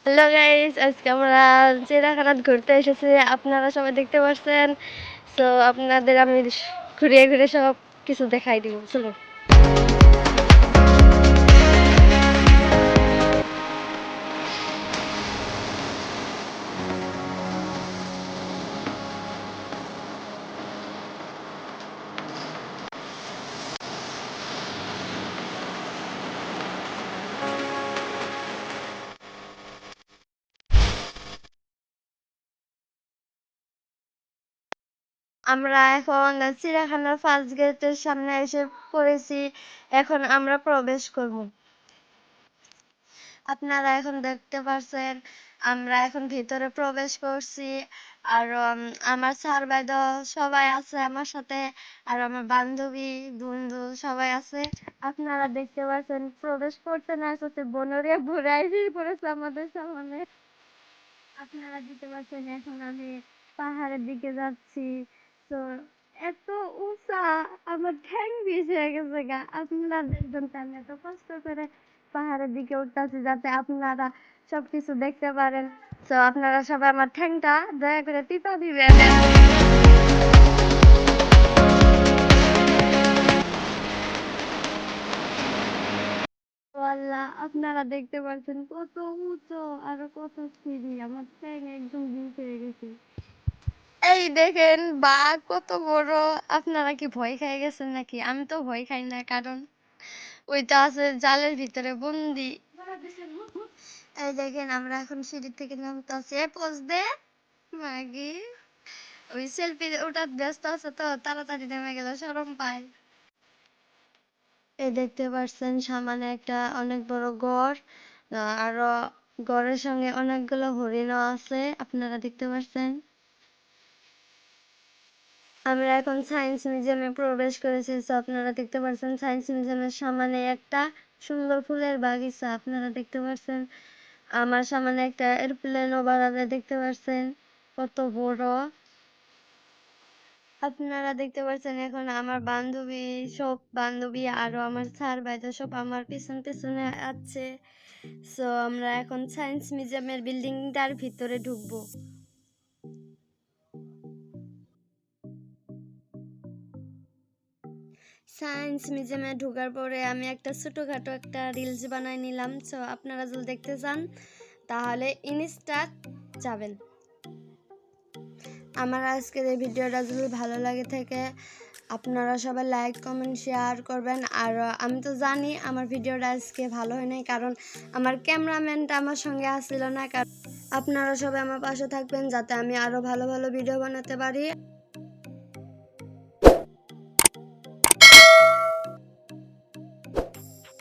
Hello guys, আজকে আমরা চিড়িয়াখানাত ঘুরতে এসেছি। আপনারা সবাই দেখতে পাচ্ছেন। সো আপনাদের আমি ঘুরিয়ে ঘুরে সব কিছু দেখাই দিব। চলো। আমরা এখন চিড়িয়াখানার ফার্স্ট গেটের সামনে এসে পড়েছি। এখন আমরা প্রবেশ করব। আপনারা এখন দেখতে পাচ্ছেন আমরা এখন ভিতরে প্রবেশ করছি। আর আমার স্যার বাইদো সবাই আছে আমার সাথে। আর আমার বান্ধবী বন্ধু সবাই আছে। আপনারা দেখতে পাচ্ছেন প্রবেশ করতে না করতে বনরিয়া ঘুরাই পড়েছে আমাদের সামনে। আপনারা দেখতে পাচ্ছেন এখন আমি পাহাড়ের দিকে যাচ্ছি। তো এত উঁচা আমার ঠ্যাং ভিজে গেছে গা। আপনারা দেখবেন তো আমি এত কষ্ট করে পাহাড়ের দিকে উঠতেছি যাতে আপনারা সবকিছু দেখতে পারেন। তো আপনারা সবাই আমার ঠ্যাংটা দয়া করে টিপা দিবেন। আল্লাহ, আপনারা দেখতে পাচ্ছেন কত উঁচু আর কত সিঁড়ি। আমার ঠ্যাং একদম ভিজে গেছে। এই দেখেন বাঘ কত বড়। আপনারা কি ভয় খেয়ে গেছেন নাকি? আমি তো ভয় খাই না, কারণ ওইটা আছে জালের ভিতরে বন্দি। এই দেখেন আমরা এখন সিঁড়ি থেকে নামতেছি। পোজ দে মাগি। ওই সেলফি ওটা ব্যস্ত আছে তো তাড়াতাড়ি নেমে গেল, শরম পায়। এই দেখতে পাচ্ছেন সামনে একটা অনেক বড় গড়। আরো গড়ের সঙ্গে অনেকগুলো হরিণও আছে, আপনারা দেখতে পাচ্ছেন। আমরা এখন সায়েন্স মিউজিয়ামে প্রবেশ করেছি। তো আপনারা দেখতে পাচ্ছেন সায়েন্স মিউজিয়ামের সামনে একটা সুন্দর ফুলের বাগিচা আপনারা দেখতে পাচ্ছেন। আমার সামনে একটা এরোপ্লেনও বানানো দেখতে পাচ্ছেন, কত বড়। আপনারা দেখতে পাচ্ছেন এখন আমার বান্ধবী আরো আমার স্যার ভাইরা সব আমার পিছন পিছনে আছে। সো আমরা এখন সায়েন্স মিউজিয়ামের বিল্ডিংটার ভিতরে ঢুকবো। সায়েন্স মিউজিয়ামে ঢোকার পরে আমি একটা ছোটোখাটো একটা রিলস বানাই নিলাম। সো আপনারা যদি দেখতে চান তাহলে ইনস্টা যাবেন। আমার আজকের এই ভিডিওটা যদি ভালো লাগে থাকে আপনারা সবাই লাইক কমেন্ট শেয়ার করবেন। আর আমি তো জানি আমার ভিডিওটা আজকে ভালো হয় নাই, কারণ আমার ক্যামেরাম্যানটা আমার সঙ্গে আসছিল না। কারণ আপনারা সবাই আমার পাশে থাকবেন যাতে আমি আরও ভালো ভালো ভিডিও বানাতে পারি।